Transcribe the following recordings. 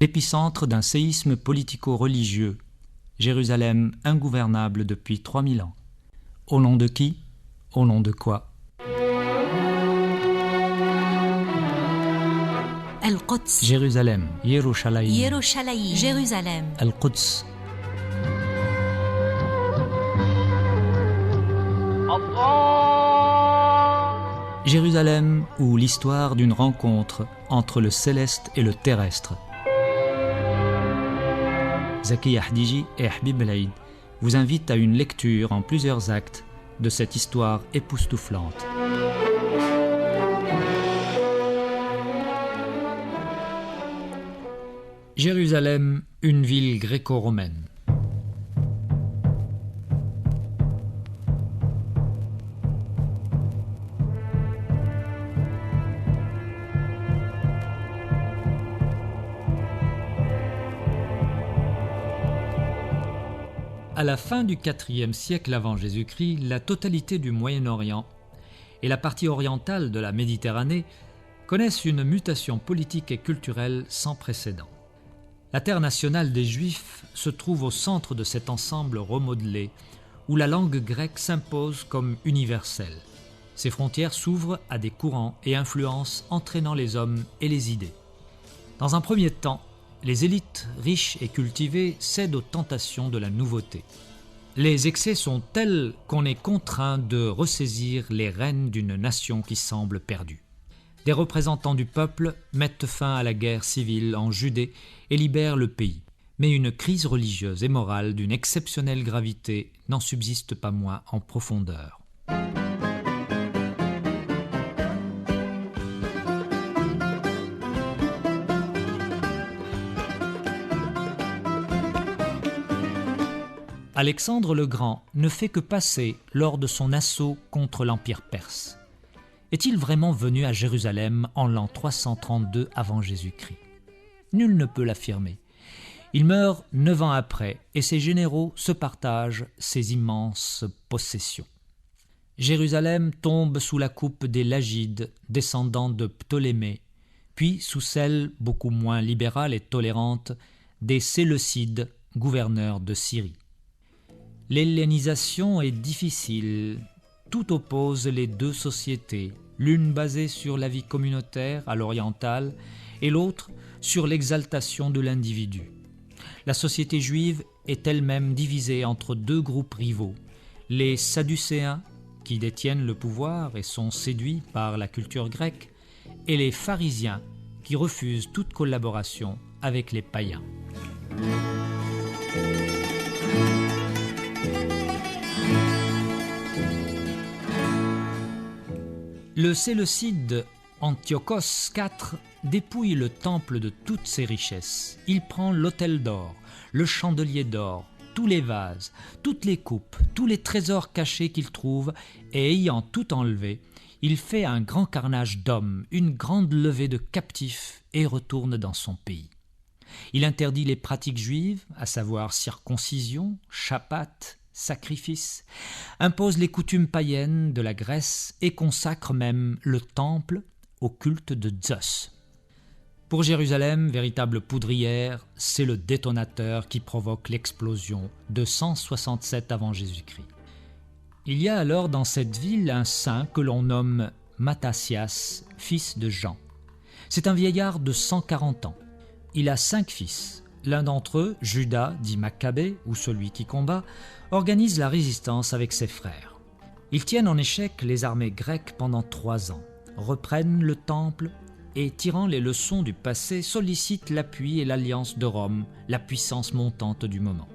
L'épicentre d'un séisme politico-religieux, Jérusalem ingouvernable depuis 3000 ans. Au nom de qui? Au nom de quoi? Al-Quds. Jérusalem, Yerushalayim. Yerushalayim. Jérusalem. Al-Quds. Jérusalem, ou l'histoire d'une rencontre entre le céleste et le terrestre. Zaki Ahdiji et Habib Belaïd vous invitent à une lecture en plusieurs actes de cette histoire époustouflante. Jérusalem, une ville gréco-romaine. À la fin du IVe siècle avant Jésus-Christ, la totalité du Moyen-Orient et la partie orientale de la Méditerranée connaissent une mutation politique et culturelle sans précédent. La terre nationale des Juifs se trouve au centre de cet ensemble remodelé où la langue grecque s'impose comme universelle. Ses frontières s'ouvrent à des courants et influences entraînant les hommes et les idées. Dans un premier temps, les élites riches et cultivées cèdent aux tentations de la nouveauté. Les excès sont tels qu'on est contraint de ressaisir les rênes d'une nation qui semble perdue. Des représentants du peuple mettent fin à la guerre civile en Judée et libèrent le pays. Mais une crise religieuse et morale d'une exceptionnelle gravité n'en subsiste pas moins en profondeur. Alexandre le Grand ne fait que passer lors de son assaut contre l'Empire perse. Est-il vraiment venu à Jérusalem en l'an 332 avant Jésus-Christ? Nul ne peut l'affirmer. Il meurt 9 ans après et ses généraux se partagent ses immenses possessions. Jérusalem tombe sous la coupe des Lagides, descendants de Ptolémée, puis sous celle, beaucoup moins libérale et tolérante, des Séleucides, gouverneurs de Syrie. L'hellénisation est difficile. Tout oppose les deux sociétés, l'une basée sur la vie communautaire à l'orientale et l'autre sur l'exaltation de l'individu. La société juive est elle-même divisée entre deux groupes rivaux, les Sadducéens, qui détiennent le pouvoir et sont séduits par la culture grecque, et les pharisiens, qui refusent toute collaboration avec les païens. Le Séleucide Antiochos IV dépouille le temple de toutes ses richesses. Il prend l'autel d'or, le chandelier d'or, tous les vases, toutes les coupes, tous les trésors cachés qu'il trouve, et ayant tout enlevé, il fait un grand carnage d'hommes, une grande levée de captifs, et retourne dans son pays. Il interdit les pratiques juives, à savoir circoncision, chapat, sacrifice, impose les coutumes païennes de la Grèce et consacre même le temple au culte de Zeus. Pour Jérusalem, véritable poudrière, c'est le détonateur qui provoque l'explosion de 167 avant Jésus-Christ. Il y a alors dans cette ville un saint que l'on nomme Mattathias, fils de Jean. C'est un vieillard de 140 ans. Il a 5 fils. L'un d'entre eux, Judas, dit Maccabée, ou celui qui combat, organise la résistance avec ses frères. Ils tiennent en échec les armées grecques pendant 3 ans, reprennent le temple et, tirant les leçons du passé, sollicitent l'appui et l'alliance de Rome, la puissance montante du moment.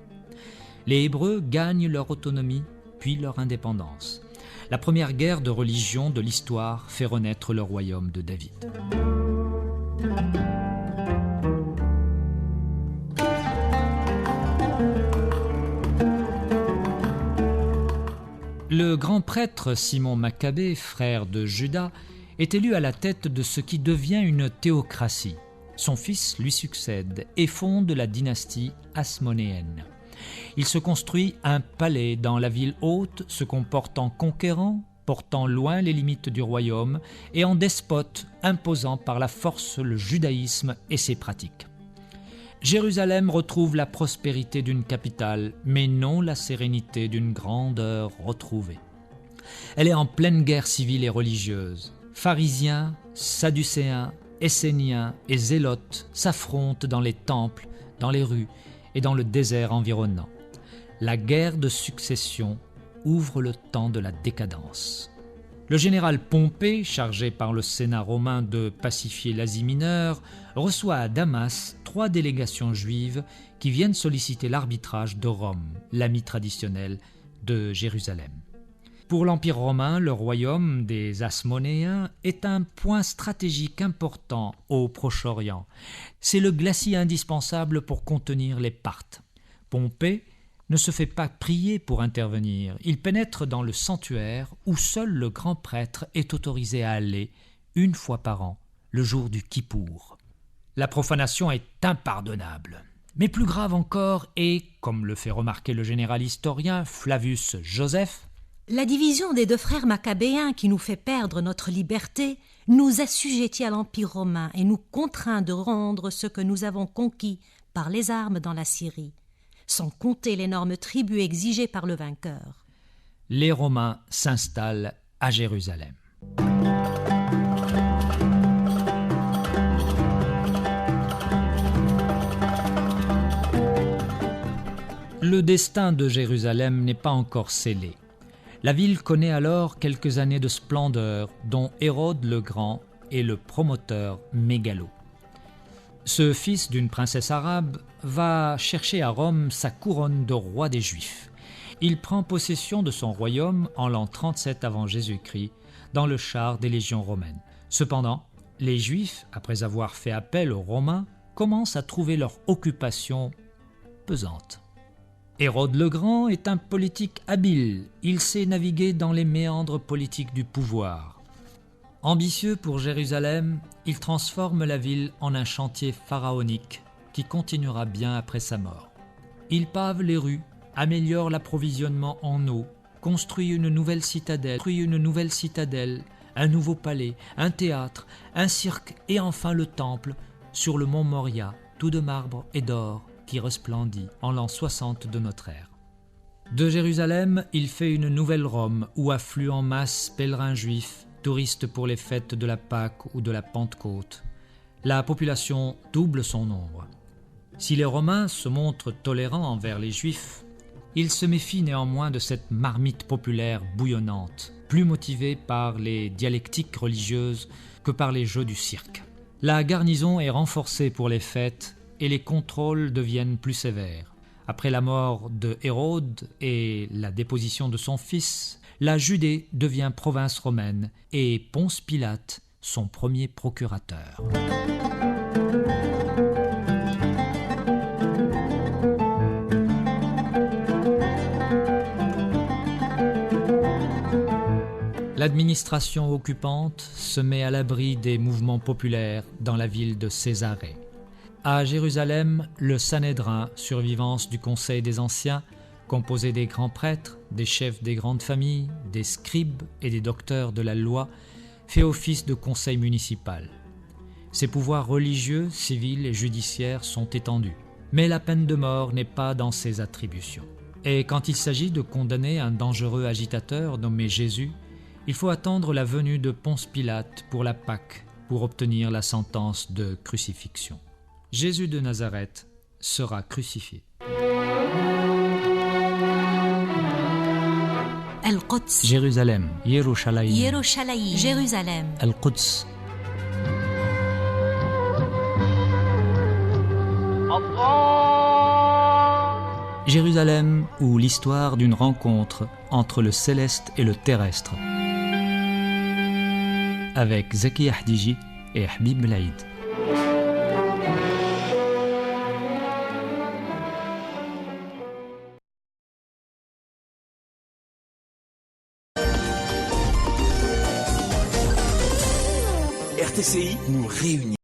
Les Hébreux gagnent leur autonomie, puis leur indépendance. La première guerre de religion de l'histoire fait renaître le royaume de David. Le grand prêtre Simon Maccabée, frère de Judas, est élu à la tête de ce qui devient une théocratie. Son fils lui succède et fonde la dynastie hasmonéenne. Il se construit un palais dans la ville haute, se comporte en conquérant, portant loin les limites du royaume, et en despote, imposant par la force le judaïsme et ses pratiques. Jérusalem retrouve la prospérité d'une capitale, mais non la sérénité d'une grandeur retrouvée. Elle est en pleine guerre civile et religieuse. Pharisiens, Sadducéens, Esséniens et Zélotes s'affrontent dans les temples, dans les rues et dans le désert environnant. La guerre de succession ouvre le temps de la décadence. Le général Pompée, chargé par le Sénat romain de pacifier l'Asie mineure, reçoit à Damas 3 délégations juives qui viennent solliciter l'arbitrage de Rome, l'ami traditionnel de Jérusalem. Pour l'Empire romain, le royaume des Hasmonéens est un point stratégique important au Proche-Orient. C'est le glacis indispensable pour contenir les Parthes. Pompée ne se fait pas prier pour intervenir. Il pénètre dans le sanctuaire où seul le grand prêtre est autorisé à aller 1 fois par an, le jour du Kippour. La profanation est impardonnable. Mais plus grave encore est, comme le fait remarquer le général historien Flavius Joseph, la division des 2 frères maccabéens qui nous fait perdre notre liberté nous assujettit à l'Empire romain et nous contraint de rendre ce que nous avons conquis par les armes dans la Syrie, sans compter l'énorme tribut exigé par le vainqueur. Les Romains s'installent à Jérusalem. Le destin de Jérusalem n'est pas encore scellé. La ville connaît alors quelques années de splendeur, dont Hérode le Grand est le promoteur mégalo. Ce fils d'une princesse arabe va chercher à Rome sa couronne de roi des Juifs. Il prend possession de son royaume en l'an 37 avant Jésus-Christ, dans le char des légions romaines. Cependant, les Juifs, après avoir fait appel aux Romains, commencent à trouver leur occupation pesante. Hérode le Grand est un politique habile. Il sait naviguer dans les méandres politiques du pouvoir. Ambitieux pour Jérusalem, il transforme la ville en un chantier pharaonique qui continuera bien après sa mort. Il pave les rues, améliore l'approvisionnement en eau, construit une nouvelle citadelle, un nouveau palais, un théâtre, un cirque et enfin le temple sur le mont Moria, tout de marbre et d'or, qui resplendit en l'an 60 de notre ère. De Jérusalem, il fait une nouvelle Rome où affluent en masse pèlerins juifs, touristes pour les fêtes de la Pâque ou de la Pentecôte. La population double son nombre. Si les Romains se montrent tolérants envers les Juifs, ils se méfient néanmoins de cette marmite populaire bouillonnante, plus motivée par les dialectiques religieuses que par les jeux du cirque. La garnison est renforcée pour les fêtes et les contrôles deviennent plus sévères. Après la mort de Hérode et la déposition de son fils, la Judée devient province romaine et Ponce Pilate son premier procurateur. L'administration occupante se met à l'abri des mouvements populaires dans la ville de Césarée. À Jérusalem, le Sanhédrin, survivance du Conseil des Anciens, composé des grands prêtres, des chefs des grandes familles, des scribes et des docteurs de la loi, fait office de conseil municipal. Ses pouvoirs religieux, civils et judiciaires sont étendus. Mais la peine de mort n'est pas dans ses attributions. Et quand il s'agit de condamner un dangereux agitateur nommé Jésus, il faut attendre la venue de Ponce Pilate pour la Pâque pour obtenir la sentence de crucifixion. Jésus de Nazareth sera crucifié. Al-Quds, Jérusalem, Yerushalayim, Yerushalayim, Jérusalem, Al-Quds. Jérusalem, ou l'histoire d'une rencontre entre le céleste et le terrestre. Avec Zaki Ahdiji et Habib Laïd. RTCI nous réunit.